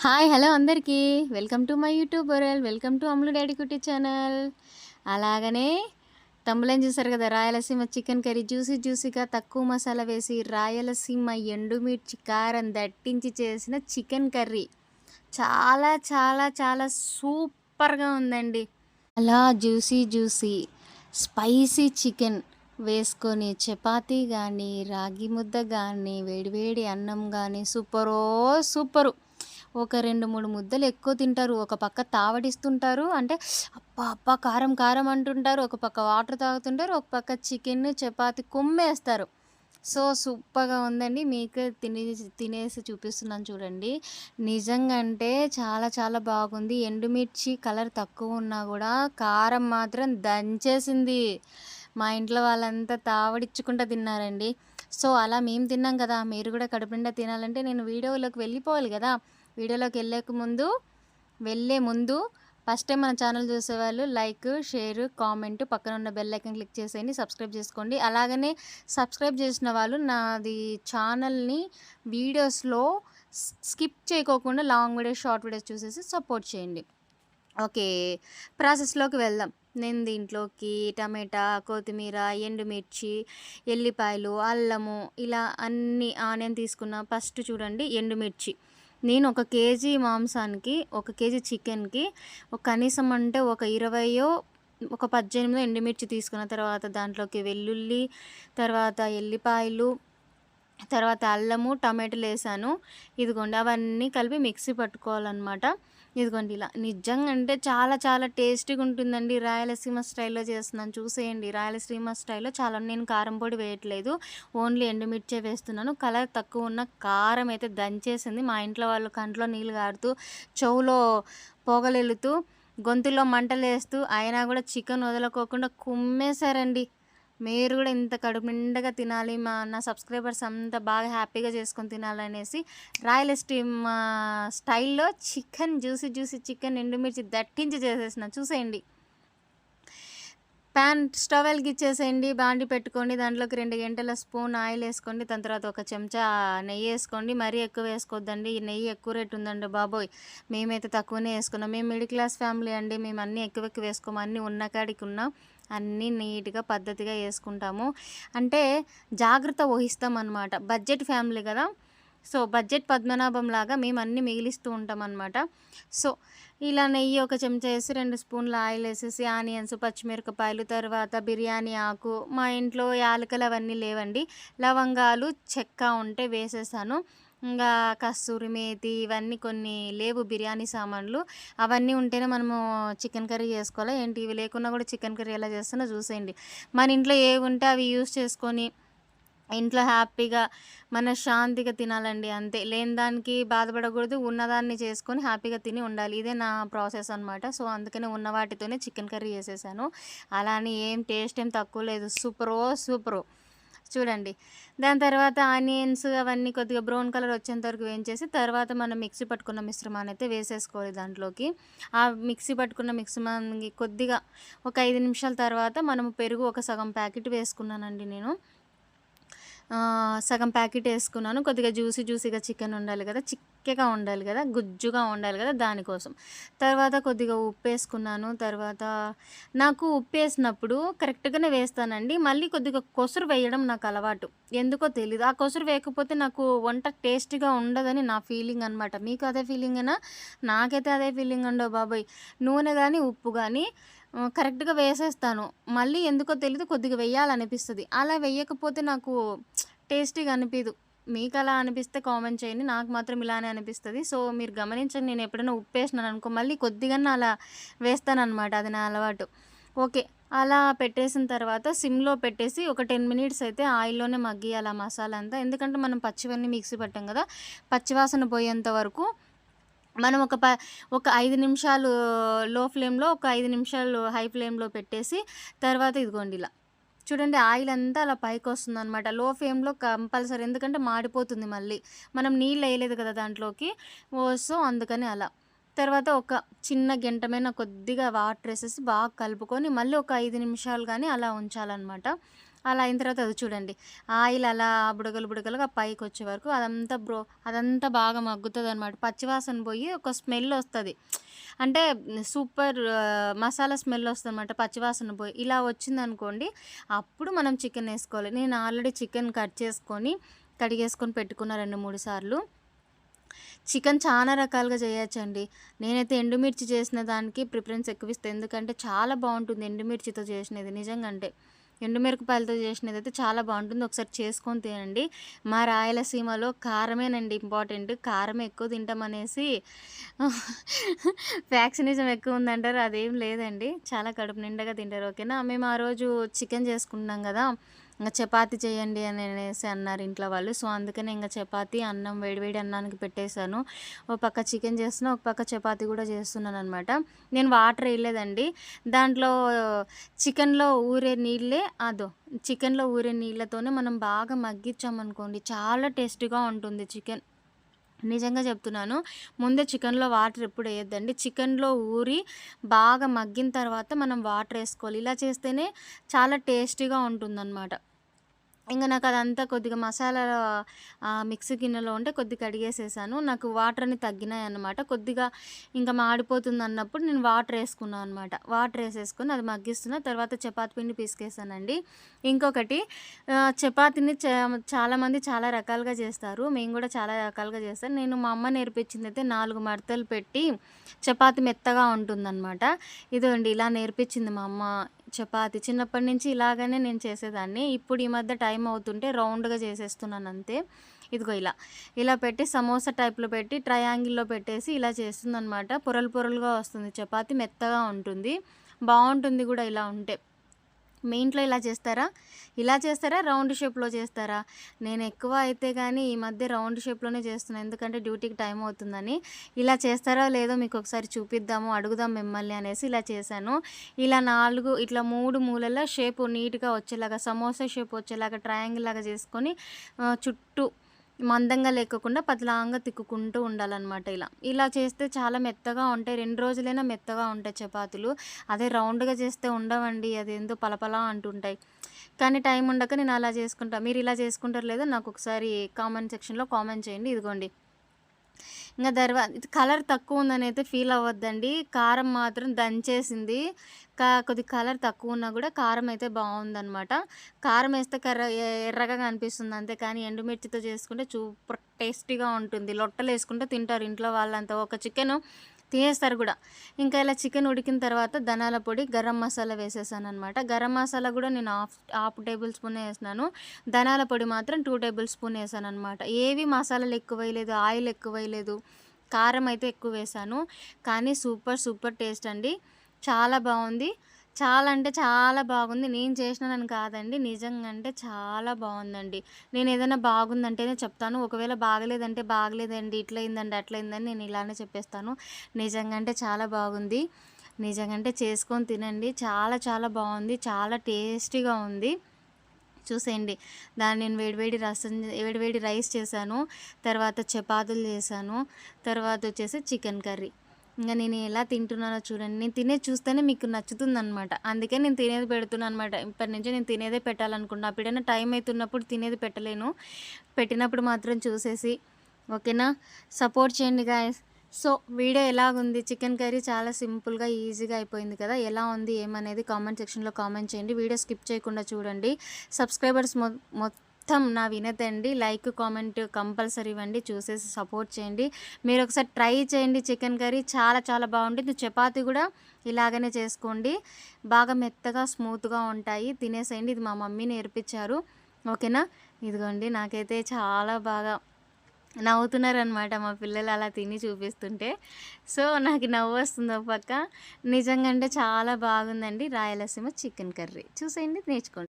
Hi hello అందరికీ welcome to my YouTube world. Welcome to Ammulu daddy కుట్టి channel. అలాగనే తమ్ములని చూసారు కదా, రాయలసీమ చికెన్ కర్రీ జ్యూసీగా తక్కువ మసాలా వేసి రాయలసీమ ఎండుమిర్చి కారం దట్టించి చేసిన చికెన్ కర్రీ చాలా చాలా చాలా సూపర్గా ఉందండి. అలా జ్యూసీ స్పైసీ చికెన్ వేసుకొని చపాతీ కానీ రాగి ముద్ద కానీ వేడివేడి అన్నం కానీ సూపరు. ఒక 2, 3 ముద్దలు ఎక్కువ తింటారు. ఒక పక్క తావడిస్తుంటారు. అంటే అబ్బా! కారం అంటుంటారు. ఒక పక్క వాటర్ తాగుతుంటారు. ఒక పక్క చికెన్, చపాతీ కుమ్మేస్తారు. సో, సూపర్‌గా ఉందండి. మీకే తినేసి చూపిస్తున్నాను చూడండి. నిజంగా అంటే చాలా చాలా బాగుంది. ఎండుమిర్చి కలర్ తక్కువున్నా గూడా కారం మాత్రం దంచేసింది. మా ఇంట్లో వాళ్ళంతా తావడిచ్చుకుంటా తిన్నారండి. సో, అలా మేము తిన్నాం కదా! మీరు కూడా కడుపు నిండా తినాలంటే నేను వీడియోలోకి వెళ్ళిపోవాలి గదా! వీడియోలోకి వెళ్ళే ముందు ఫస్ట్ టైం మన ఛానల్ చూసేవాళ్ళు లైక్, షేర్, కామెంట్, పక్కన ఉన్న బెల్ ఐకాన్ క్లిక్ చేసేయండి. సబ్స్క్రైబ్ చేసుకోండి. అలాగనే సబ్స్క్రైబ్ చేసిన వాళ్ళు నాది ఛానల్ని వీడియోస్లో స్కిప్ చేయకోకుండా లాంగ్ వీడియోస్, షార్ట్ వీడియోస్ చూసేసి సపోర్ట్ చేయండి. ఓకే, ప్రాసెస్లోకి వెళ్దాం. నేను దీంట్లోకి టమాటా, కొత్తిమీర, ఎండుమిర్చి, ఎల్లిపాయలు, అల్లము ఇలా అన్ని ఆనియన్ తీసుకున్న. ఫస్ట్ చూడండి, ఎండుమిర్చి నేను 1 కేజీ మాంసానికి, 1 కేజీ చికెన్‌కి కనీసం అంటే ఒక 20 ఒక 18 ఎండుమిర్చి తీసుకున్న తర్వాత దాంట్లోకి వెల్లుల్లి, తర్వాత ఎల్లిపాయలు, తర్వాత అల్లము, టమాటాలేసాను. ఇదిగోండి అవన్నీ కలిపి మిక్సీ పట్టుకోవాలనమాట. ఇదిగోండి ఇలా. నిజంగా అంటే చాలా చాలా టేస్టీగా ఉంటుందండి. రాయలసీమ స్టైల్‌లో చేస్తున్నాను చూసేయండి. రాయలసీమ స్టైల్‌లో చాలా నేను కారం పొడి వేయట్లేదు. ఓన్లీ ఎండుమిర్చే వేస్తున్నాను. కలర్ తక్కువ ఉన్న కారం అయితే దంచేసింది. మా ఇంట్లో వాళ్ళు కంట్లో నీళ్ళు గారుతూ, చెవులో పొగలెళ్తూ, గొంతులో మంటలేస్తూ అయినా కూడా చికెన్ వదలుకోకుండా కుమ్మేశారండి. మీరు కూడా ఇంత కడుపు నిండగా తినాలి, నా సబ్స్క్రైబర్స్ అంతా బాగా హ్యాపీగా చేసుకొని తినాలనేసి రాయలసీమ స్టైల్‌లో జ్యూసీ చికెన్ ఎండుమిర్చి దట్టించి చేసేసిన చూసేయండి. ప్యాన్ స్టవ్ వెలిగించేసేయండి. బాండి పెట్టుకోండి. దాంట్లోకి 2 గంటల స్పూన్ ఆయిల్ వేసుకోండి. దాని తర్వాత ఒక చెంచా నెయ్యి వేసుకోండి. మరీ ఎక్కువ వేసుకోవద్దండి. ఈ నెయ్యి ఎక్కువ రేటు ఉందండి బాబోయ్. మేమైతే తక్కువనే వేసుకున్నాం. మేము మిడిల్ క్లాస్ ఫ్యామిలీ అండి. మేము అన్నీ ఎక్కువ వేసుకోము. అన్నీ ఉన్న కాడికి ఉన్నాం. అన్నీ నీట్‌గా పద్ధతిగా వేసుకుంటాము. అంటే జాగ్రత్త వహిస్తామన్నమాట. బడ్జెట్ ఫ్యామిలీ కదా! సో, బడ్జెట్ పద్మనాభం లాగా మేము అన్నీ మిగిలిస్తూ ఉంటామన్నమాట. సో, ఇలా నెయ్యి ఒక చెంచా వేసి 2 స్పూన్ల ఆయిల్ వేసేసి ఆనియన్స్, పచ్చిమిరపకాయలు, తర్వాత బిర్యానీ ఆకు, మా ఇంట్లో యాలకులు అవన్నీ లేవండి. లవంగాలు, చెక్క ఉంటే వేసేసాను. ఇంకా కస్తూరి మేతి ఇవన్నీ కొన్ని లేవు బిర్యానీ సామాన్లు. అవన్నీ ఉంటేనే మనము చికెన్ కర్రీ చేసుకోవాలి. ఏంటి ఇవి లేకున్నా కూడా చికెన్ కర్రీ ఎలా చేస్తానో చూసేయండి. మన ఇంట్లో ఏవి ఉంటే అవి యూజ్ చేసుకొని ఇంట్లో హ్యాపీగా మనశ్శాంతిగా తినాలండి అంతే. లేని దానికి బాధపడకూడదు. ఉన్నదాన్ని చేసుకొని హ్యాపీగా తిని ఉండాలి. ఇదే నా ప్రాసెస్ అనమాట. సో, అందుకనే ఉన్న వాటితోనే చికెన్ కర్రీ చేసేసాను. అలా అని టేస్ట్ ఏం తక్కువ లేదు. సూపరు. చూడండి. దాని తర్వాత ఆనియన్స్ అవన్నీ కొద్దిగా బ్రౌన్ కలర్ వచ్చేంత వరకు వేయించేసి, తర్వాత మనం మిక్సీ పట్టుకున్న మిశ్రమాన్ని అయితే వేసేసుకోవాలి దాంట్లోకి. ఆ మిక్సీ పట్టుకున్న మిశ్రమానికి కొద్దిగా ఒక 5 నిమిషాల తర్వాత మనము పెరుగు ఒక సగం ప్యాకెట్ వేసుకున్నానండి నేను. సగం ప్యాకెట్ వేసుకున్నాను. కొద్దిగా జ్యూసీగా చికెన్ ఉండాలి కదా! చిక్కగా ఉండాలి కదా! గుజ్జుగా ఉండాలి కదా! దానికోసం. తర్వాత కొద్దిగా ఉప్పేసుకున్నాను. తర్వాత నాకు ఉప్పేసినప్పుడు కరెక్ట్‌గానే వేస్తానండి. మళ్ళీ కొద్దిగా కొసరు వేయడం నాకు అలవాటు. ఎందుకో తెలీదు. ఆ కొసరు వేయకపోతే నాకు వంట టేస్ట్‌గా ఉండదని నా ఫీలింగ్ అనమాట. మీకు అదే ఫీలింగేనా? నాకైతే అదే ఫీలింగ్ ఉండవు బాబోయ్! నూనె గాని, ఉప్పు గాని కరెక్ట్‌గా వేసేస్తాను. మళ్ళీ ఎందుకో తెలీదు కొద్దిగా వెయ్యాలనిపిస్తది. అలా వెయ్యకపోతే నాకు టేస్టీగా అనిపియదు. మీకలా అనిపిస్తే కామెంట్ చేయండి. నాకు మాత్రం ఇలానే అనిపిస్తది. సో, మీరు గమనించండి, నేను ఎప్పుడైనా ఉప్పేసినాననుకో మళ్ళీ కొద్దిగన్నా అలా వేస్తాననమాట. అది నా అలవాటు. ఓకే. అలా పెట్టేసిన తర్వాత సిమ్‌లో పెట్టేసి ఒక 10 మినిట్స్ అయితే ఆయిల్‌లోనే మగ్గియాలి ఆ మసాలా అంతా. ఎందుకంటే మనం పచ్చివన్నీ మిక్సీ పట్టాం గదా! పచ్చివాసన పోయేంత వరకు మనం ఒక 5 నిమిషాలు లో ఫ్లేమ్‌లో, ఒక 5 నిమిషాలు హై ఫ్లేమ్‌లో పెట్టేసి తర్వాత ఇదిగోండి ఇలా. చూడండి ఆయిల్ అంతా అలా పైకొస్తుందనమాట. లో ఫ్లేమ్‌లో కంపల్సరీ, ఎందుకంటే మాడిపోతుంది మళ్ళీ. మనం నీళ్ళేయలేదు కదా దాంట్లోకి. సో, అందుకని అలా. తర్వాత ఒక చిన్న గెంట మీద కొద్దిగా వాటరేసేసి బాగా కలుపుకొని మళ్ళీ ఒక 5 నిమిషాలు గానీ అలా ఉంచాలనమాట. అలా అయిన తర్వాత అది చూడండి ఆయిల్ అలా బుడగలు బుడగలుగా పైకొచ్చే వరకు అదంతా బాగా మగ్గుతదనమాట. పచ్చివాసన పోయి ఒక స్మెల్ ఒస్తది. అంటే సూపర్ మసాలా స్మెల్ ఒస్తదనమాట పచ్చివాసన పోయి. ఇలా వచ్చిందనుకోండి, అప్పుడు మనం చికెనేసుకోవాలి. నేను ఆల్రెడీ చికెన్ కట్ చేసుకొని, కడిగేసుకొని పెట్టుకున్న 2, 3 సార్లు. చికెన్ చాలా రకాలుగా చేయొచ్చండి. నేనైతే ఎండుమిర్చి చేసిన దానికి ప్రిఫరెన్స్ ఎక్కువిస్తా. ఎందుకంటే చాలా బావుంటుంది ఎండుమిర్చితో చేసినది నిజంగా అంటే. ఎండుమిరపకాయలతో చేసినదైతే చాలా బావుంటుంది. ఒకసారి చేసుకొని తినండి. మా రాయలసీమలో కారమేనండి ఇంపార్టెంట్. కారం ఎక్కువ తింటామనేసి ఫ్యాక్షనిజం ఎక్కువుందంటారు. అదేం లేదండి. చాలా కడుపు నిండగా తింటారు. ఓకేనా. మేము ఆ రోజు చికెన్ చేసుకున్నాం గదా! ఇంగ చపాతీ చేయండి అనేసి అన్నారు ఇంట్లో వాళ్ళు. సో, అందుకనే ఇంగ చపాతీ, అన్నం వేడి వేడి అన్నానికి పెట్టేసాను. ఒక పక్క చికెన్ చేస్తున్నా, ఒక పక్క చపాతీ గూడా చేస్తున్నాననమాట. నేను వాటర్ ఎయలేదండి. దాంట్లో చికెన్‌లో ఊరే నీళ్ళే చికెన్‌లో ఊరే నీళ్ళతోనే మనం బాగా మగ్గిచ్చామనుకోండి చాలా టేస్టీగా ఉంటుంది చికెన్. నిజంగా చెప్తున్నాను. ముందే చికెన్‌లో వాటర్ ఎప్పుడు ఎయొద్దండి. చికెన్‌లో ఊరి బాగా మగ్గిన తర్వాత మనం వాటర్ ఎసుకోవాలి. ఇలా చేస్తేనే చాలా టేస్టీగా ఉంటుందనమాట. ఇంగ నాకదంతా కొద్దిగా మసాలా మిక్సీ గిన్నెలో ఉంటే కొద్దిగా కడిగేసేసాను. నాకు వాటర్ అన్ని తగ్గినాయన్నమాట. కొద్దిగా ఇంక మాడిపోతుందన్నప్పుడు నేను వాటర్ ఏసుకున్నా అనమాట. వాటర్ ఏసేసుకొని అది మగ్గిస్తున్నా. తర్వాత చపాతీ పిండి పిసికేసానండి. ఇంకొకటి చపాతీని చాలామంది చాలా రకాలుగా చేస్తారు. మేము గూడా చాలా రకాలుగా చేస్తాం. నేను మా అమ్మ నేర్పించిందయితే 4 మడతలు పెట్టి చపాతీ మెత్తగా ఉంటుందనమాట. ఇదిగోండి ఇలా నేర్పించింది మా అమ్మ చపాతీ. చిన్నప్పటి నుంచి ఇలాగనే నేను చేసేదాన్ని. ఇప్పుడు ఈ మధ్య టైం అవుతుంటే రౌండ్‌గా చేసేస్తున్నానంతే. ఇదిగో ఇలా. ఇలా పెట్టి సమోసా టైప్‌లో పెట్టి ట్రయాంగిల్‌లో పెట్టేసి ఇలా చేస్తుందనమాట. పొరలు పొరలుగా వస్తుంది చపాతీ. మెత్తగా ఉంటుంది. బావుంటుంది గూడా ఇలా ఉంటే. మీ ఇంట్లో ఇలా చేస్తారా? ఇలా చేస్తారా? రౌండ్ షేప్‌లో చేస్తారా? నేను ఎక్కువ అయితే గానీ ఈ మధ్య రౌండ్ షేప్‌లోనే చేస్తున్నా. ఎందుకంటే డ్యూటీకి టైం అవుతుందని. ఇలా చేస్తారో లేదో మీకొకసారి చూపిద్దాము, అడుగుదాం మిమ్మల్ని అనేసి ఇలా చేశాను. ఇలా 3 మూలల షేపు నీట్‌గా వచ్చేలాగా సమోసా షేప్ వచ్చేలాగా ట్రయాంగిల్ లాగా చేసుకొని చుట్టూ మందంగా లేకోకుండా పతలాంగా తిక్కుకుంటూ ఉండాలనమాట ఇలా. ఇలా చేస్తే చాలా మెత్తగా ఉంటాయి. 2 రోజులైనా మెత్తగా ఉంటాయి చపాతీలు. అదే రౌండ్‌గా చేస్తే ఉండవండి. అదేందో పలపలా అంటుంటాయి. కానీ టైం ఉండక నేను అలా చేసుకుంటా. మీరు ఇలా చేసుకుంటారో లేదో నాకొకసారి కామెంట్ సెక్షన్‌లో కామెంట్ చేయండి. ఇదిగోండి. ఇంగ ఇది కలర్ తక్కువుందనైతే ఫీల్ అవ్వద్దండి. కారం మాత్రం దంచేసింది. కొద్దిగా కలర్ తక్కువున్నా గూడా కారం అయితే బావుందనమాట. కారం ఏస్తే ఎర్రగా కనిపిస్తుంది అంతే. కానీ ఎండుమిర్చితో చేసుకుంటే సూపర్ టేస్టీగా ఉంటుంది. లొట్టలేసుకుంటే తింటారు ఇంట్లో వాళ్ళంతా. ఒక చికెను తినేస్తారు గూడా. ఇంకా ఇలా చికెన్ ఉడికిన తర్వాత ధనియాల పొడి, గరం మసాలా వేసేసాననమాట. గరం మసాలా గూడా నేను హాఫ్ టేబుల్ స్పూనే ఏసినాను. ధనియాల పొడి మాత్రం 2 టేబుల్ స్పూన్ ఏసాననమాట. ఏవి మసాలాలు ఎక్కువేయలేదు, ఆయిల్ ఎక్కువేయలేదు. కారం అయితే ఎక్కువ వేశాను. కానీ సూపర్ టేస్ట్ అండి. చాలా బావుంది. చాలా అంటే చాలా బాగుంది. నేను చేసినానని కాదండి. నిజంగా అంటే చాలా బావుందండి. నేనేదైనా బాగుందంటేనే చెప్తాను. ఒకవేళ బాగలేదంటే బాగలేదండి, ఇట్లయిందండి, అట్లయిందని నేను ఇలానే చెప్పేస్తాను. నిజంగా అంటే చాలా బాగుంది. నిజంగా అంటే చేసుకొని తినండి. చాలా చాలా బావుంది. చాలా టేస్టీగా ఉంది. చూసేయండి. దాన్ని నేను వేడి వేడి రైస్ చేశాను. తర్వాత చపాతీలు చేశాను. తర్వాత వచ్చేసి చికెన్ కర్రీ. ఇంగ నేను ఎలా తింటున్నానో చూడండి. నేను తినేది చూస్తేనే మీకు నచ్చుతుందనమాట. అందుకే నేను తినేది పెడుతున్నా అనమాట. ఇప్పటి నుంచి నేను తినేదే పెట్టాలనుకుంటున్నా. ఎప్పుడైనా టైం అయితున్నప్పుడు తినేది పెట్టలేను. పెట్టినప్పుడు మాత్రం చూసేసి ఓకేనా. సపోర్ట్ చేయండి గాయ్స్. సో, వీడియో ఎలాగుంది? చికెన్ కర్రీ చాలా సింపుల్‌గా, ఈజీగా అయిపోయింది కదా! ఎలా ఉంది ఏమనేది కామెంట్ సెక్షన్‌లో కామెంట్ చేయండి. వీడియో స్కిప్ చేయకుండా చూడండి. సబ్స్క్రైబర్స్ మొత్తం నా వినతండి. లైక్, కామెంట్ కంపల్సరీ ఇవ్వండి. చూసేసి సపోర్ట్ చేయండి. మీరొకసారి ట్రై చేయండి చికెన్ కర్రీ. చాలా చాలా బావుంటుంది. చపాతీ గూడా ఇలాగనే చేసుకోండి. బాగా మెత్తగా, స్మూత్‌గా ఉంటాయి. తినేసేయండి. ఇది మా మమ్మీ నేర్పించారు. ఓకేనా. ఇదిగోండి నాకైతే చాలా బాగా నవ్వుతున్నారనమాట మా పిల్లలు అలా తిని చూపిస్తుంటే. సో, నాకు నవ్వొస్తుంది ఒక పక్క. నిజంగా అంటే చాలా బాగుందండి రాయలసీమ చికెన్ కర్రీ. చూసేయండి, నేర్చుకోండి.